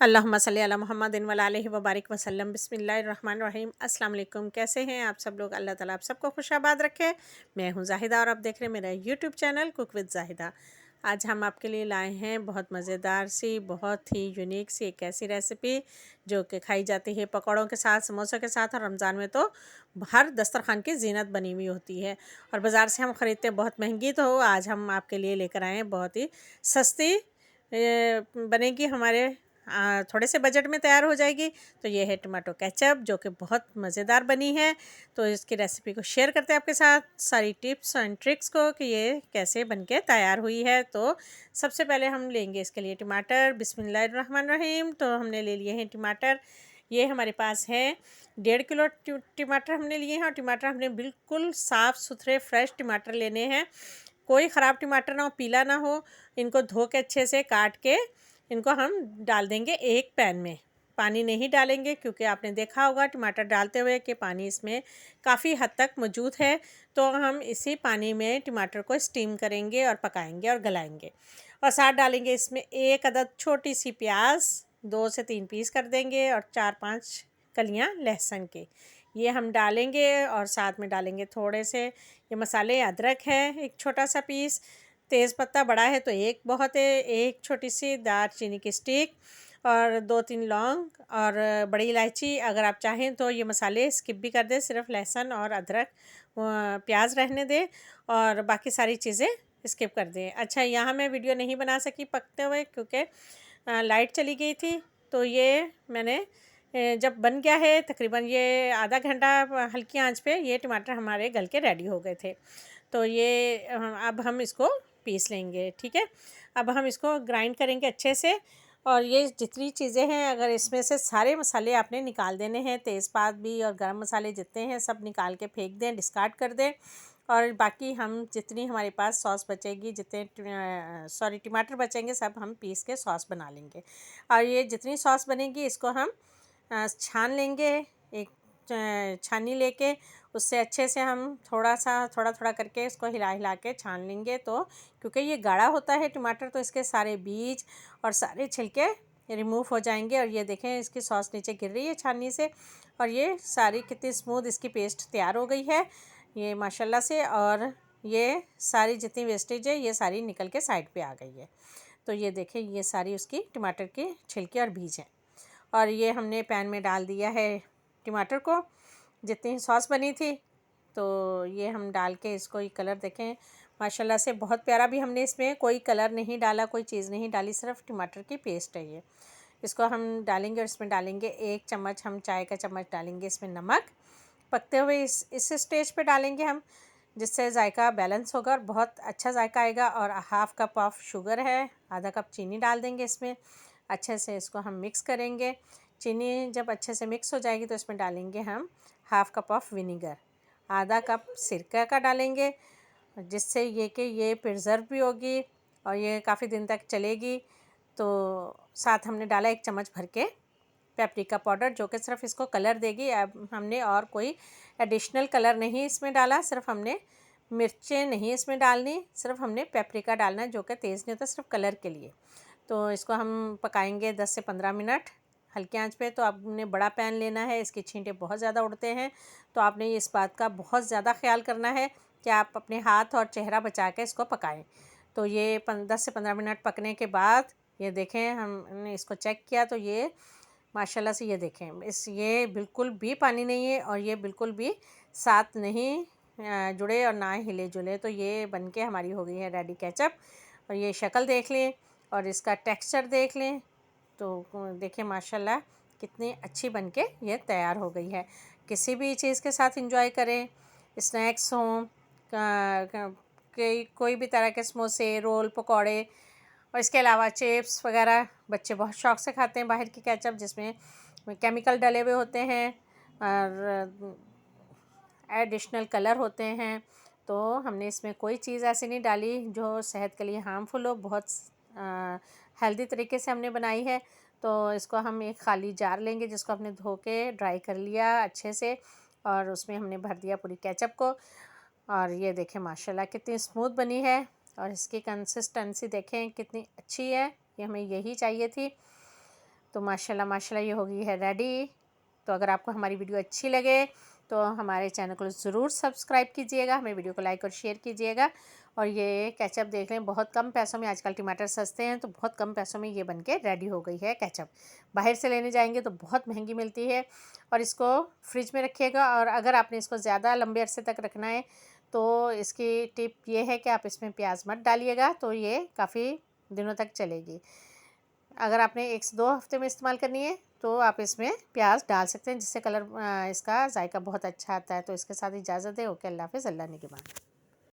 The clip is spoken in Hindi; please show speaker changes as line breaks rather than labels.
अल्लाहुम्मा सल्ली अला मुहम्मदिन व आलिहि व बारिक वसल्लम। बिस्मिल्लाहिर्रहमानिर्रहीम। अस्सलाम वालेकुम। कैसे हैं आप सब लोग? अल्लाह ताला आप सबको खुशाबाद रखे। मैं हूं जाहिदा और आप देख रहे हैं मेरा YouTube channel cook with Zahida. आज हम आपके लिए लाए हैं बहुत मज़ेदार सी, बहुत ही यूनिक सी एक ऐसी रेसिपी जो कि खाई जाती है पकौड़ों के साथ, समोसों के साथ, और रमज़ान में तो हर दस्तरखान की ज़ीनत बनी हुई होती है। और बाज़ार से हम ख़रीदते हैं बहुत महंगी, तो आज हम आपके लिए लेकर आए हैं बहुत ही सस्ती बनेगी, हमारे थोड़े से बजट में तैयार हो जाएगी। तो ये है टमाटो केचप, जो कि बहुत मज़ेदार बनी है। तो इसकी रेसिपी को शेयर करते हैं आपके साथ, सारी टिप्स एंड ट्रिक्स को कि ये कैसे बनके तैयार हुई है। तो सबसे पहले हम लेंगे इसके लिए टमाटर। बिस्मिल्लाहिर्रहमानिर्रहीम। तो हमने ले लिए हैं टमाटर। ये हमारे पास है 1.5 किलो टमाटर हमने लिए हैं। और टमाटर हमने बिल्कुल साफ़ सुथरे फ्रेश टमाटर लेने हैं, कोई ख़राब टमाटर ना हो, पीला ना हो। इनको धो के अच्छे से काट के इनको हम डाल देंगे एक पैन में। पानी नहीं डालेंगे क्योंकि आपने देखा होगा टमाटर डालते हुए कि पानी इसमें काफ़ी हद तक मौजूद है। तो हम इसी पानी में टमाटर को स्टीम करेंगे और पकाएंगे और गलाएंगे। और साथ डालेंगे इसमें एक अदद छोटी सी प्याज, 2 से 3 पीस कर देंगे, और 4-5 कलियां लहसुन के, ये हम डालेंगे। और साथ में डालेंगे थोड़े से ये मसाले, अदरक है एक छोटा सा पीस, तेज़ पत्ता बड़ा है तो एक बहुत है, एक छोटी सी दालचीनी की स्टिक, और 2-3 लौंग, और बड़ी इलायची। अगर आप चाहें तो ये मसाले स्किप भी कर दें, सिर्फ लहसुन और अदरक प्याज रहने दें, और बाकी सारी चीज़ें स्किप कर दें। अच्छा, यहाँ मैं वीडियो नहीं बना सकी पकते हुए क्योंकि लाइट चली गई थी। तो ये मैंने जब बन गया है तकरीबन ये आधा घंटा हल्की आंच पे ये टमाटर हमारे गल के रेडी हो गए थे। तो ये अब हम इसको पीस लेंगे, ठीक है। अब हम इसको ग्राइंड करेंगे अच्छे से। और ये जितनी चीज़ें हैं, अगर इसमें से सारे मसाले आपने निकाल देने हैं, तेज़पात भी और गरम मसाले जितने हैं सब निकाल के फेंक दें, डिस्कार्ड कर दें। और बाकी हम जितनी हमारे पास सॉस बचेगी, जितने टमाटर बचेंगे, सब हम पीस के सॉस बना लेंगे। और ये जितनी सॉस बनेगी इसको हम छान लेंगे। एक छाननी लेके उससे अच्छे से हम थोड़ा थोड़ा करके इसको हिला हिला के छान लेंगे। तो क्योंकि ये गाढ़ा होता है टमाटर, तो इसके सारे बीज और सारे छिलके रिमूव हो जाएंगे। और ये देखें इसकी सॉस नीचे गिर रही है छाननी से, और ये सारी कितनी स्मूथ इसकी पेस्ट तैयार हो गई है ये माशाल्लाह से। और ये सारी जितनी वेस्टेज है ये सारी निकल के साइड पे आ गई है। तो ये देखें ये सारी उसकी टमाटर के छिलके और बीज हैं। और ये हमने पैन में डाल दिया है टमाटर को, जितनी सॉस बनी थी। तो ये हम डाल के इसको, ये कलर देखें माशाल्लाह से बहुत प्यारा। भी हमने इसमें कोई कलर नहीं डाला, कोई चीज़ नहीं डाली, सिर्फ टमाटर की पेस्ट है ये। इसको हम डालेंगे और इसमें डालेंगे 1 चम्मच, हम चाय का चम्मच डालेंगे इसमें नमक। पकते हुए इस स्टेज पे डालेंगे हम, जिससे जायका बैलेंस होगा और बहुत अच्छा जायका आएगा। और हाफ़ कप ऑफ शुगर है, आधा कप चीनी डाल देंगे इसमें। अच्छे से इसको हम मिक्स करेंगे। चीनी जब अच्छे से मिक्स हो जाएगी तो इसमें डालेंगे हम हाफ़ कप ऑफ विनीगर, आधा कप सिरका का डालेंगे, जिससे ये कि ये प्रिजर्व भी होगी और ये काफ़ी दिन तक चलेगी। तो साथ हमने डाला 1 चम्मच भर के पेपरिका पाउडर, जो कि सिर्फ इसको कलर देगी। अब हमने और कोई एडिशनल कलर नहीं इसमें डाला, सिर्फ हमने मिर्चें नहीं इसमें डालनी, सिर्फ हमने पेपरिका डालना है जो कि तेज़ नहीं होता, सिर्फ कलर के लिए। तो इसको हम पकाएंगे 10 से 15 मिनट हल्की आंच पे। तो आपने बड़ा पैन लेना है, इसके छींटे बहुत ज़्यादा उड़ते हैं, तो आपने इस बात का बहुत ज़्यादा ख्याल करना है कि आप अपने हाथ और चेहरा बचा के इसको पकाएं। तो ये 10 से 15 मिनट पकने के बाद ये देखें, हमने इसको चेक किया तो ये माशाल्लाह से ये देखें ये बिल्कुल भी पानी नहीं है, और ये बिल्कुल भी साथ नहीं जुड़े और ना हिले जुले। तो ये बनके हमारी हो गई है रेडी केचप। और ये शक्ल देख लें और इसका टेक्सचर देख लें, तो देखें माशाल्लाह कितनी अच्छी बनके ये तैयार हो गई है। किसी भी चीज़ के साथ एंजॉय करें, स्नैक्स हों, कोई भी तरह के समोसे, रोल, पकौड़े, और इसके अलावा चिप्स वगैरह बच्चे बहुत शौक़ से खाते हैं बाहर की केचप, जिसमें केमिकल डले हुए होते हैं और एडिशनल कलर होते हैं। तो हमने इसमें कोई चीज़ ऐसी नहीं डाली जो सेहत के लिए हार्मफुल हो, बहुत हेल्दी तरीके से हमने बनाई है। तो इसको हम एक खाली जार लेंगे जिसको हमने धो के ड्राई कर लिया अच्छे से, और उसमें हमने भर दिया पूरी केचप को। और ये देखें माशाल्लाह कितनी स्मूथ बनी है, और इसकी कंसिस्टेंसी देखें कितनी अच्छी है, ये हमें यही चाहिए थी। तो माशाल्लाह माशाल्लाह ये हो गई है रेडी। तो अगर आपको हमारी वीडियो अच्छी लगे तो हमारे चैनल को ज़रूर सब्सक्राइब कीजिएगा, हमें वीडियो को लाइक और शेयर कीजिएगा। और ये केचप देख लें, बहुत कम पैसों में, आजकल टमाटर सस्ते हैं तो बहुत कम पैसों में ये बन के रेडी हो गई है केचप। बाहर से लेने जाएंगे तो बहुत महंगी मिलती है। और इसको फ्रिज में रखिएगा, और अगर आपने इसको ज़्यादा लंबे अरसे तक रखना है तो इसकी टिप ये है कि आप इसमें प्याज मत डालिएगा, तो ये काफ़ी दिनों तक चलेगी। अगर आपने 1 से 2 हफ्ते में इस्तेमाल करनी है तो आप इसमें प्याज डाल सकते हैं, जिससे कलर इसका जायका बहुत अच्छा आता है। तो इसके साथ इजाज़त दें। ओके, अल्लाह हाफ़िज़, अल्लाह निगहबान।